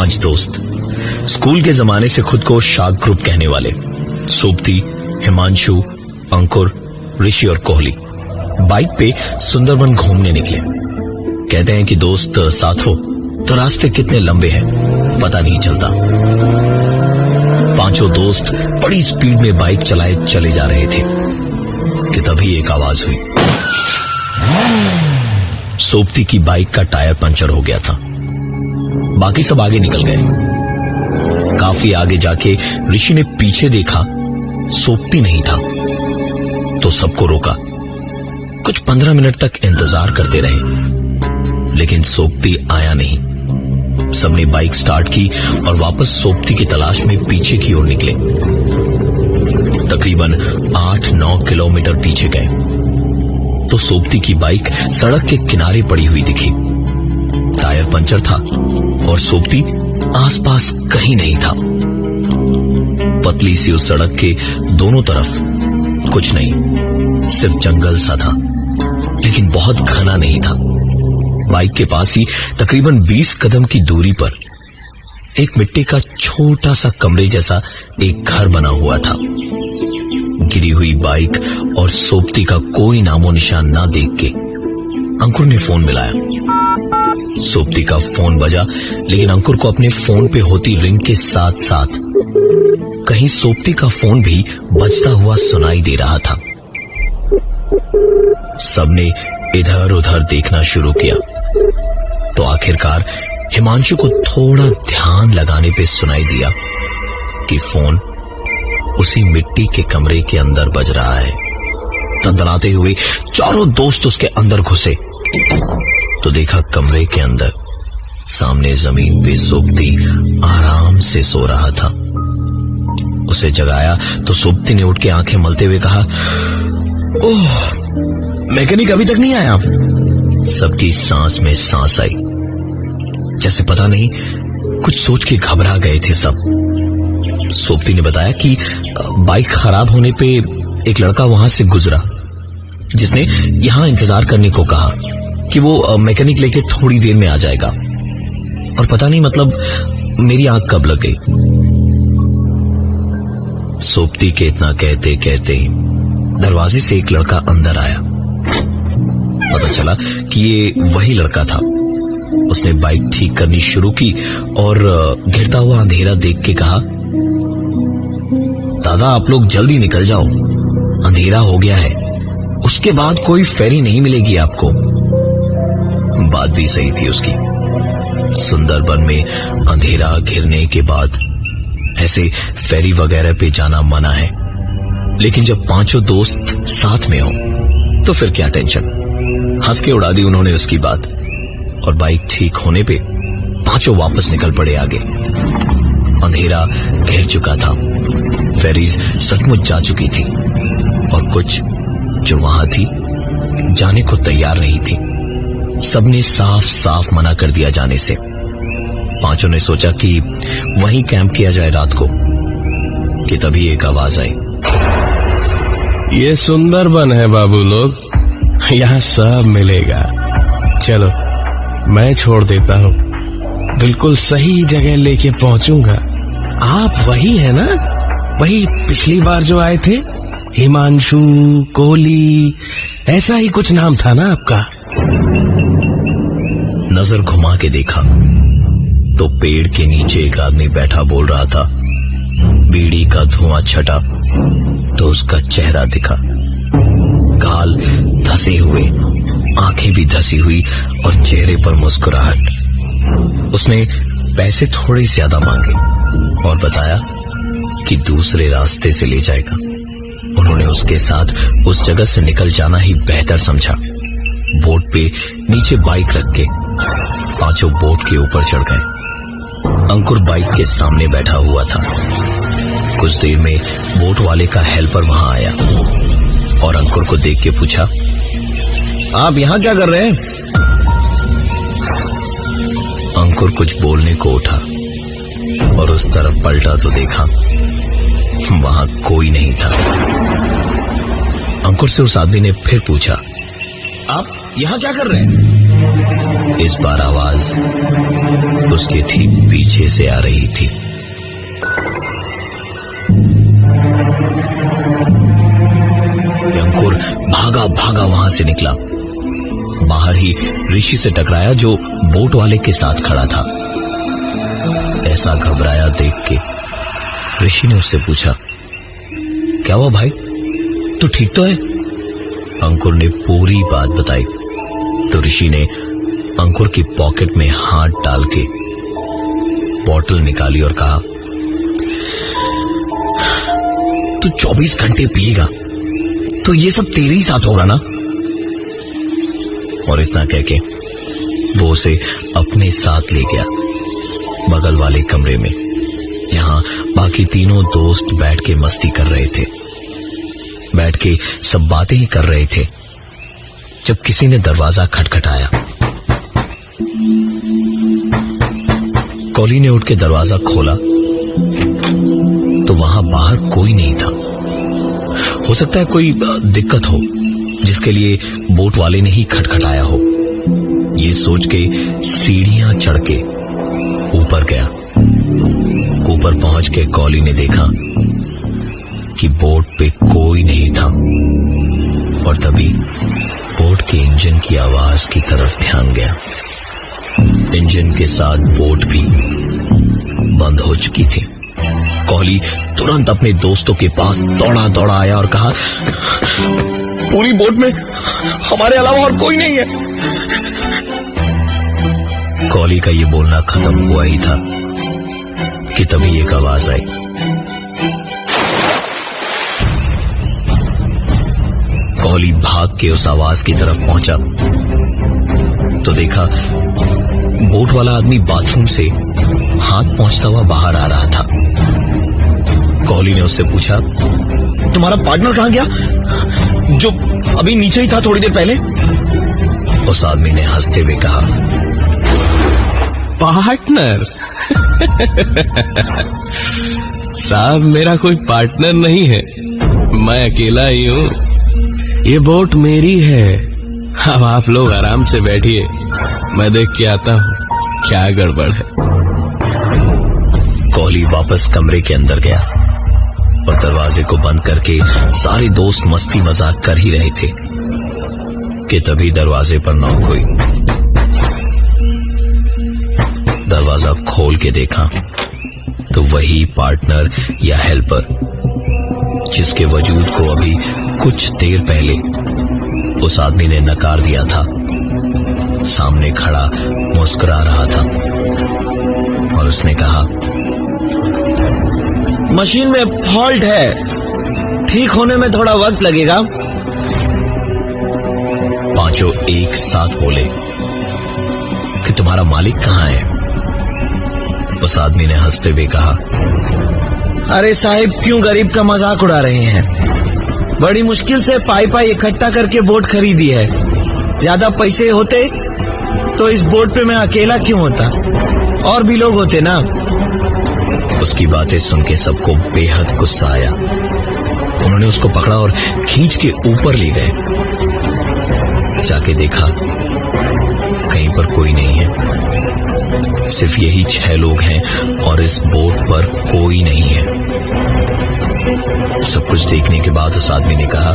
5 दोस्त, स्कूल के जमाने से खुद को शार्क ग्रुप कहने वाले सोबती, हिमांशु, अंकुर, ऋषि और कोहली बाइक पे सुंदरबन घूमने निकले। कहते हैं कि दोस्त साथ हो तो रास्ते कितने लंबे हैं पता नहीं चलता। 5 दोस्त बड़ी स्पीड में बाइक चलाए चले जा रहे थे कि तभी एक आवाज हुई। सोबती की बाइक का टायर पंचर हो गया था। बाकी सब आगे निकल गए। काफी आगे जाके ऋषि ने पीछे देखा, सोबती नहीं था तो सबको रोका। कुछ 15 मिनट तक इंतजार करते रहे लेकिन सोबती आया नहीं। सबने बाइक स्टार्ट की और वापस सोबती की तलाश में पीछे की ओर निकले। तकरीबन 8-9 किलोमीटर पीछे गए तो सोबती की बाइक सड़क के किनारे पड़ी हुई दिखी। टायर पंचर था और सोबती आसपास कहीं नहीं था। पतली सी उस सड़क के दोनों तरफ कुछ नहीं, सिर्फ जंगल सा था लेकिन बहुत घना नहीं था। बाइक के पास ही तकरीबन 20 कदम की दूरी पर एक मिट्टी का छोटा सा कमरे जैसा एक घर बना हुआ था। गिरी हुई बाइक और सोबती का कोई नामो निशान ना देख के अंकुर ने फोन मिलाया। सोबती का फोन बजा लेकिन अंकुर को अपने फोन पे होती रिंग के साथ साथ कहीं सोबती का फोन भी बजता हुआ सुनाई दे रहा था। सबने इधर उधर देखना शुरू किया तो आखिरकार हिमांशु को थोड़ा ध्यान लगाने पे सुनाई दिया कि फोन उसी मिट्टी के कमरे के अंदर बज रहा है। तड़तड़ाते हुए चारों दोस्त उसके अंदर घुसे तो देखा कमरे के अंदर सामने जमीन पे सोबती आराम से सो रहा था। उसे जगाया तो सोबती ने उठ के आंखें मलते हुए कहा, ओह, मैकेनिक अभी तक नहीं आया। सबकी सांस में सांस आई, जैसे पता नहीं कुछ सोच के घबरा गए थे सब। सोबती ने बताया कि बाइक खराब होने पे एक लड़का वहां से गुजरा जिसने यहां इंतजार करने को कहा कि वो मैकेनिक लेके थोड़ी देर में आ जाएगा। और पता नहीं मतलब मेरी आंख कब लग गई। सोबती के इतना कहते कहते दरवाजे से एक लड़का अंदर आया। पता चला कि ये वही लड़का था। उसने बाइक ठीक करनी शुरू की और घिरता हुआ अंधेरा देख के कहा, दादा आप लोग जल्दी निकल जाओ, अंधेरा हो गया है, उसके बाद कोई फेरी नहीं मिलेगी आपको। बात भी सही थी उसकी। सुंदरबन में अंधेरा घिरने के बाद ऐसे फेरी वगैरह पे जाना मना है, लेकिन जब 5 दोस्त साथ में हो तो फिर क्या टेंशन। हंस के उड़ा दी उन्होंने उसकी बात और बाइक ठीक होने पे 5 वापस निकल पड़े आगे। अंधेरा घेर चुका था, फेरीज सचमुच जा चुकी थी और कुछ जो वहां थी जाने को तैयार नहीं थी। सबने साफ साफ मना कर दिया जाने से। 5 ने सोचा कि वहीं कैंप किया जाए रात को कि तभी एक आवाज आई, ये सुंदरबन है बाबू लोग, यहाँ सब मिलेगा। चलो मैं छोड़ देता हूँ, बिल्कुल सही जगह लेके पहुंचूंगा। आप वही है ना, वही पिछली बार जो आए थे, हिमांशु, कोहली, ऐसा ही कुछ नाम था ना आपका। नजर घुमा के देखा तो पेड़ के नीचे एक आदमी बैठा बोल रहा था। बीड़ी का धुआं छटा तो उसका चेहरा दिखा, गाल धसे हुए, आंखें भी धसी हुई और चेहरे पर मुस्कुराहट। उसने पैसे थोड़े ज्यादा मांगे और बताया कि दूसरे रास्ते से ले जाएगा। उन्होंने उसके साथ उस जगह से निकल जाना ही बेहतर समझा। बोट पे नीचे बाइक रख के 5 बोट के ऊपर चढ़ गए। अंकुर बाइक के सामने बैठा हुआ था। कुछ देर में बोट वाले का हेल्पर वहां आया और अंकुर को देख के पूछा, आप यहां क्या कर रहे हैं? अंकुर कुछ बोलने को उठा और उस तरफ पलटा तो देखा वहां कोई नहीं था। अंकुर से उस आदमी ने फिर पूछा, आप यहां क्या कर रहे हैं? इस बार आवाज उसके ठीक पीछे से आ रही थी। अंकुर भागा भागा वहां से निकला। बाहर ही ऋषि से टकराया जो बोट वाले के साथ खड़ा था। ऐसा घबराया देख के ऋषि ने उससे पूछा, क्या हुआ भाई, तू ठीक तो है? अंकुर ने पूरी बात बताई तो ऋषि ने अंकुर की पॉकेट में हाथ डाल के बोतल निकाली और कहा, तू 24 घंटे पिएगा तो ये सब तेरे ही साथ होगा ना? और इतना कह के वो उसे अपने साथ ले गया बगल वाले कमरे में, जहां बाकी तीनों दोस्त बैठ के मस्ती कर रहे थे। बैठ के सब बातें ही कर रहे थे जब किसी ने दरवाजा खटखटाया। कॉली ने उठ के दरवाजा खोला तो वहां बाहर कोई नहीं था। हो सकता है कोई दिक्कत हो जिसके लिए बोट वाले ने ही खटखटाया हो। ये सोच के सीढ़ियां चढ़ के ऊपर गया। ऊपर पहुंच के कॉली ने देखा कि बोट पे कोई नहीं था और तभी बोट के इंजन की आवाज की तरफ ध्यान गया। इंजन के साथ बोट भी बंद हो चुकी थी। कॉली तुरंत अपने दोस्तों के पास दौड़ा दौड़ा आया और कहा, पूरी बोट में हमारे अलावा और कोई नहीं है। कॉली का ये बोलना खत्म हुआ ही था कि तभी एक आवाज आई। कॉली भाग के उस आवाज की तरफ पहुंचा तो देखा बोट वाला आदमी बाथरूम से हाथ पहुंचता हुआ बाहर आ रहा था। कॉली ने उससे पूछा, तुम्हारा पार्टनर कहां गया जो अभी नीचे ही था थोड़ी देर पहले? उस आदमी ने हंसते हुए कहा, पार्टनर? साहब मेरा कोई पार्टनर नहीं है, मैं अकेला ही हूं। ये बोट मेरी है। अब आप लोग आराम से बैठिए, मैं देख के आता हूं क्या गड़बड़ है। कॉली वापस कमरे के अंदर गया और दरवाजे को बंद करके सारे दोस्त मस्ती मजाक कर ही रहे थे कि तभी दरवाजे पर नॉक हुई। दरवाजा खोल के देखा तो वही पार्टनर या हेल्पर जिसके वजूद को अभी कुछ देर पहले उस आदमी ने नकार दिया था, सामने खड़ा मुस्कुरा रहा था और उसने कहा, मशीन में फॉल्ट है, ठीक होने में थोड़ा वक्त लगेगा। पांचों एक साथ बोले कि तुम्हारा मालिक कहां है? उस आदमी ने हंसते हुए कहा, अरे साहिब क्यों गरीब का मजाक उड़ा रहे हैं? बड़ी मुश्किल से पाई इकट्ठा करके बोट खरीदी है। ज्यादा पैसे होते तो इस बोट पे मैं अकेला क्यों होता, और भी लोग होते ना। उसकी बातें सुन के सबको बेहद गुस्सा आया। उन्होंने उसको पकड़ा और खींच के ऊपर ले गए। जाके देखा कहीं पर कोई नहीं है, सिर्फ यही 6 लोग हैं और इस बोट पर कोई नहीं है। सब कुछ देखने के बाद उस आदमी ने कहा,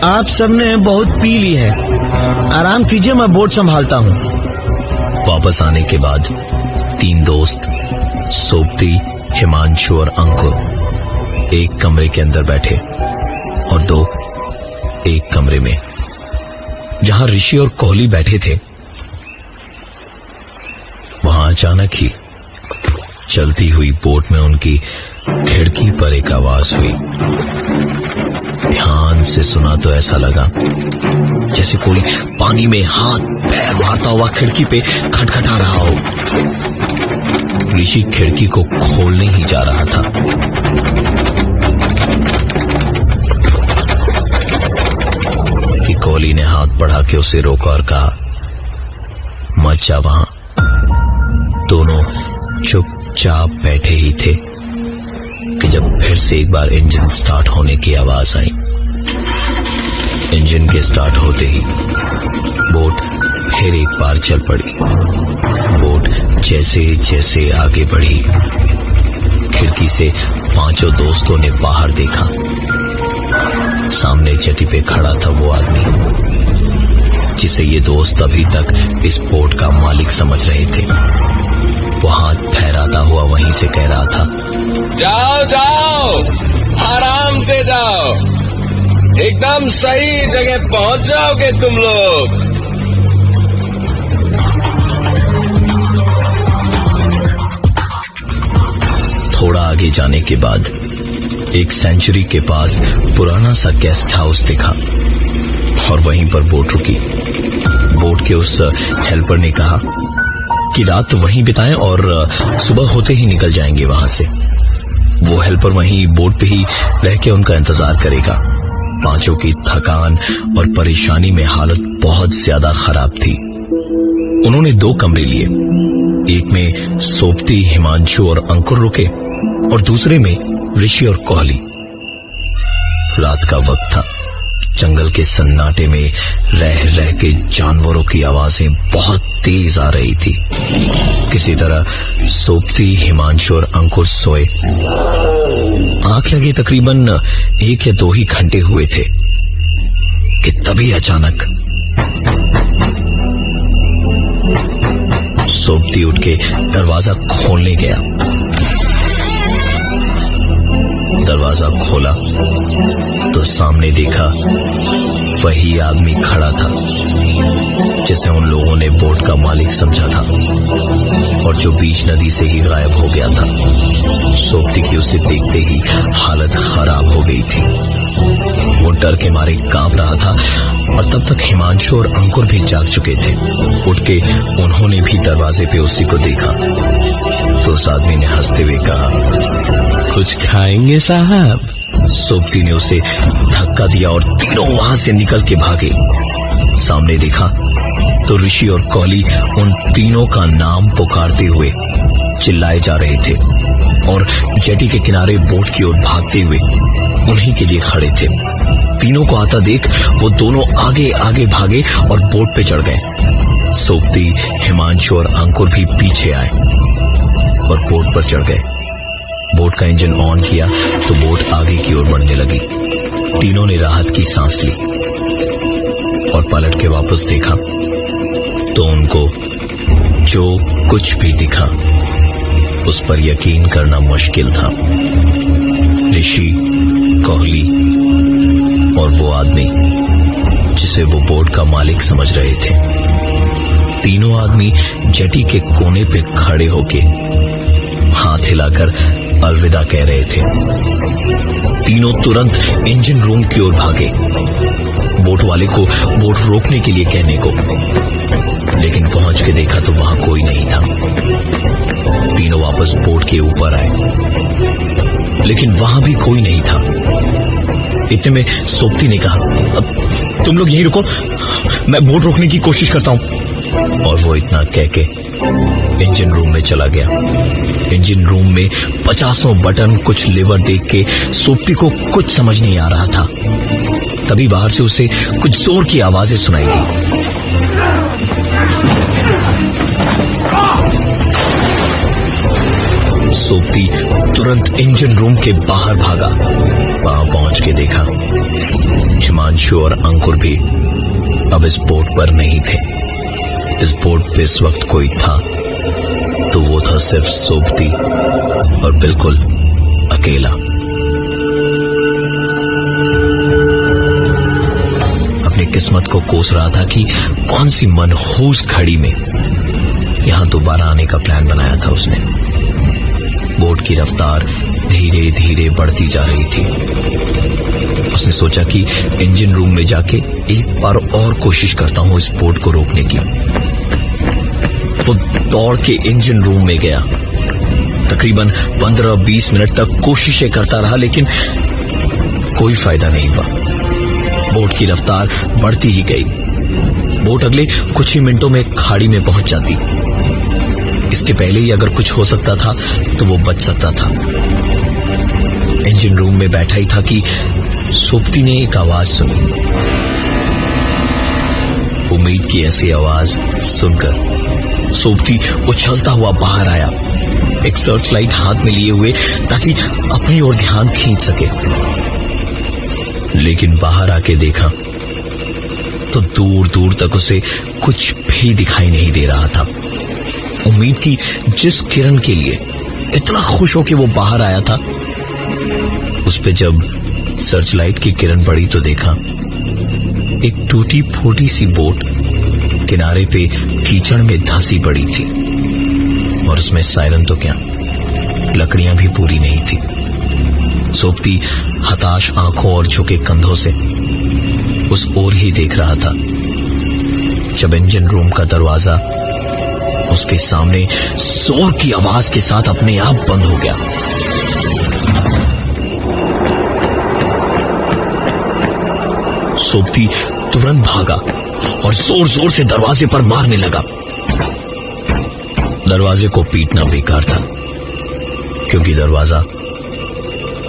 आप सबने बहुत पी ली है, आराम कीजिए, मैं बोट संभालता हूं। वापस आने के बाद 3 दोस्त सोबती, हिमांशु और अंकुर एक कमरे के अंदर बैठे और 2 एक कमरे में जहां ऋषि और कोहली बैठे थे। वहां अचानक ही चलती हुई बोट में उनकी खिड़की पर एक आवाज हुई। ध्यान से सुना तो ऐसा लगा जैसे कोई पानी में हाथ पैर मारता हुआ खिड़की पे खटखटा रहा हो। ऋषि खिड़की को खोलने ही जा रहा था कि कोहली ने हाथ बढ़ा के उसे रोका और कहा, मत जा वहां। दोनों चुपचाप बैठे ही थे कि जब फिर से एक बार इंजन स्टार्ट होने की आवाज आई। इंजन के स्टार्ट होते ही बोट फिर एक पार चल पड़ी। बोट जैसे जैसे आगे बढ़ी, खिड़की से पांचों दोस्तों ने बाहर देखा। सामने जेटी पे खड़ा था वो आदमी जिसे ये दोस्त अभी तक इस बोट का मालिक समझ रहे थे। वो हाथ फहराता हुआ वहीं से कह रहा था, जाओ जाओ, आराम से जाओ, एकदम सही जगह पहुंच जाओगे तुम लोग। थोड़ा आगे जाने के बाद एक सेंचुरी के पास पुराना सा गेस्ट हाउस दिखा और वहीं पर बोट रुकी। बोट के उस हेल्पर ने कहा कि रात वहीं बिताएं और सुबह होते ही निकल जाएंगे वहां से। वो हेल्पर वहीं बोट पे ही रह के उनका इंतजार करेगा। पांचों की थकान और परेशानी में हालत बहुत ज्यादा खराब थी। उन्होंने 2 कमरे लिए, एक में सोपती, हिमांशु और अंकुर रुके और दूसरे में ऋषि और कोहली। रात का वक्त था। जंगल के सन्नाटे में रह रह के जानवरों की आवाजें बहुत तेज आ रही थी। किसी तरह सोपती, हिमांशु और अंकुर सोए। आंख लगे तकरीबन 1 या 2 ही घंटे हुए थे कि तभी अचानक सोपती उठ के दरवाजा खोलने गया। दरवाजा खोला तो सामने देखा वही आदमी खड़ा था जिसे उन लोगों ने बोट का मालिक समझा था और जो बीच नदी से ही गायब हो गया था। सोपती की उसे देखते ही हालत खराब हो गई थी। वो डर के मारे कांप रहा था और तब तक हिमांशु और अंकुर भी जाग चुके थे। उठ के उन्होंने भी दरवाजे पे उसी को देखा तो उस आदमी ने हंसते हुए कहा, कुछ खाएंगे साहब? सोपती ने उसे धक्का दिया और तीनों वहां से निकल के भागे। सामने देखा तो ऋषि और कोहली उन तीनों का नाम पुकारते हुए चिल्लाए जा रहे थे और जेटी के किनारे बोट की ओर भागते हुए उन्हीं के लिए खड़े थे। तीनों को आता देख वो दोनों आगे आगे भागे और बोट पे चढ़ गए। सोपती, हिमांशु और अंकुर भी पीछे आए और बोट पर चढ़ गए। बोट का इंजन ऑन किया तो बोट आगे की ओर बढ़ने लगी। तीनों ने राहत की सांस ली और पलट के वापस देखा तो उनको जो कुछ भी दिखा उस पर यकीन करना मुश्किल था। ऋषि, कोहली और वो आदमी जिसे वो बोट का मालिक समझ रहे थे, तीनों आदमी जेटी के कोने पे खड़े होके हाथ हिलाकर अलविदा कह रहे थे। तीनों तुरंत इंजन रूम की ओर भागे, बोट वाले को बोट रोकने के लिए कहने को, लेकिन पहुंच के देखा तो वहां कोई नहीं था। तीनों वापस बोट के ऊपर आए, लेकिन वहां भी कोई नहीं था। इतने में सोपती ने कहा, तुम लोग यहीं रुको, मैं बोट रोकने की कोशिश करता हूं। और वो इतना कह के इंजन रूम में चला गया। इंजन रूम में 50 बटन, कुछ लीवर देख के सोपती को कुछ समझ नहीं आ रहा था। तभी बाहर से उसे कुछ जोर की आवाजें सुनाई दी। सोपती तुरंत इंजन रूम के बाहर भागा। वहां पहुंच के देखा हिमांशु और अंकुर भी अब इस बोट पर नहीं थे। इस बोट पे इस वक्त कोई था तो वो था सिर्फ सोपती और बिल्कुल अकेला। अपनी किस्मत को कोस रहा था कि कौन सी मनहूस घड़ी में यहां दोबारा आने का प्लान बनाया था उसने। बोट की रफ्तार धीरे धीरे बढ़ती जा रही थी। उसने सोचा कि इंजन रूम में जाके एक बार और कोशिश करता हूं इस बोट को रोकने की। वो दौड़ के इंजन रूम में गया। तकरीबन 15-20 मिनट तक कोशिशें करता रहा, लेकिन कोई फायदा नहीं हुआ। बोट की रफ्तार बढ़ती ही गई। बोट अगले कुछ ही मिनटों में खाड़ी में पहुंच जाती। इसके पहले ही अगर कुछ हो सकता था तो वो बच सकता था। इंजन रूम में बैठा ही था कि सोपती ने एक आवाज सुनी। वो उम्मीद की ऐसी आवाज सुनकर सोबती उछलता हुआ बाहर आया, एक सर्च लाइट हाथ में लिए हुए, ताकि अपनी ओर ध्यान खींच सके। लेकिन बाहर आके देखा तो दूर दूर तक उसे कुछ भी दिखाई नहीं दे रहा था। उम्मीद की जिस किरण के लिए इतना खुश होकर वो बाहर आया था, उस पे जब सर्च लाइट की किरण पड़ी तो देखा एक टूटी फूटी सी बोट किनारे पे कीचड़ में धंसी पड़ी थी, और उसमें सायरन तो क्या, लकड़ियां भी पूरी नहीं थी। सोबती हताश आंखों और झुके कंधों से उस ओर ही देख रहा था, जब इंजन रूम का दरवाजा उसके सामने जोर की आवाज के साथ अपने आप बंद हो गया। सोबती तुरंत भागा और जोर जोर से दरवाजे पर मारने लगा। दरवाजे को पीटना बेकार था, क्योंकि दरवाजा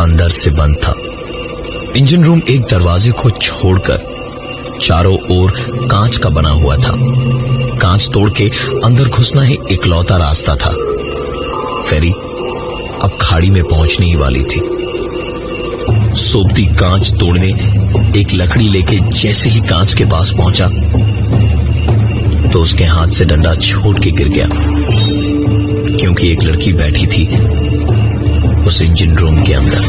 अंदर से बंद था। इंजन रूम एक दरवाजे को छोड़कर चारों ओर कांच का बना हुआ था। कांच तोड़ के अंदर घुसना ही इकलौता रास्ता था। फेरी अब खाड़ी में पहुंचने ही वाली थी। सोबती कांच तोड़ने एक लकड़ी लेके जैसे ही कांच के पास पहुंचा तो उसके हाथ से डंडा छूट के गिर गया, क्योंकि एक लड़की बैठी थी उस इंजन रूम के अंदर,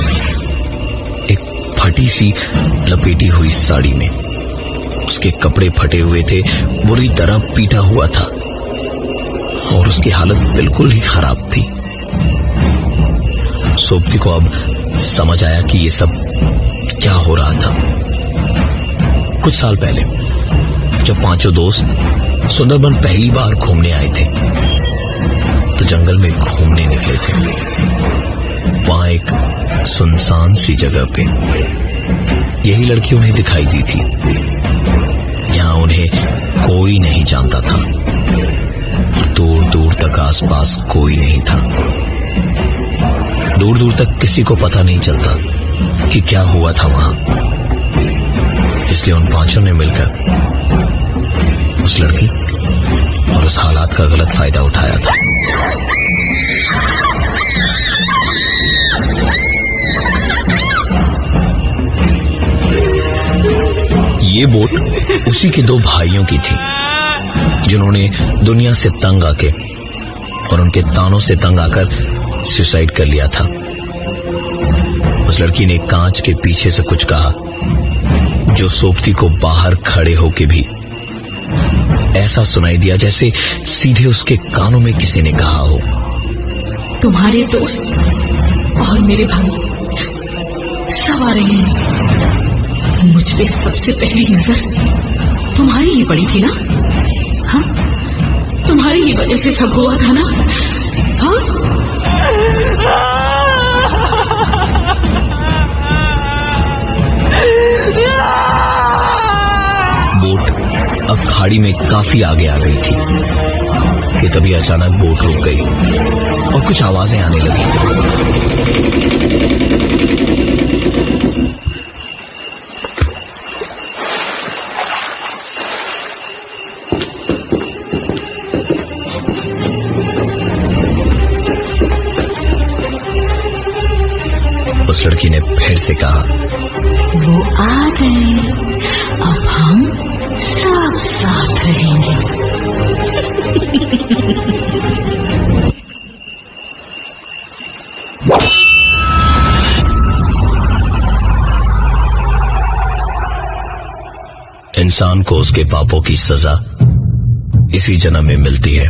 एक फटी सी लपेटी हुई साड़ी में। उसके कपड़े फटे हुए थे, बुरी तरह पीटा हुआ था, और उसकी हालत बिल्कुल ही खराब थी। सोबती को अब समझ आया कि ये सब क्या हो रहा था। कुछ साल पहले जब पांचों दोस्त सुंदरबन पहली बार घूमने आए थे, तो जंगल में घूमने निकले थे। वहां एक सुनसान सी जगह पे यही लड़की उन्हें दिखाई दी थी। यहां उन्हें कोई नहीं जानता था, और दूर दूर तक आसपास कोई नहीं था। दूर दूर तक किसी को पता नहीं चलता कि क्या हुआ था वहां। इसलिए उन पांचों ने मिलकर उस लड़की और उस हालात का गलत फायदा उठाया था। ये बोट उसी के दो भाइयों की थी, जिन्होंने दुनिया से तंग आके और उनके तानों से तंग आकर सुसाइड कर लिया था। उस लड़की ने कांच के पीछे से कुछ कहा, जो सोबती को बाहर खड़े होके भी ऐसा सुनाई दिया जैसे सीधे उसके कानों में किसी ने कहा हो। तुम्हारे दोस्त और मेरे भाई सब आ रहे हैं। मुझ पे सबसे पहली नजर तुम्हारी ही पड़ी थी ना? हाँ, तुम्हारी ही वजह से सब हुआ था ना? हाँ? बोट अब खाड़ी में काफी आगे आ गई थी कि तभी अचानक बोट रुक गई और कुछ आवाजें आने लगी। उस लड़की ने फिर से कहा, वो आ गए, अब हम साथ साथ रहेंगे। इंसान को उसके पापों की सजा इसी जन्म में मिलती है।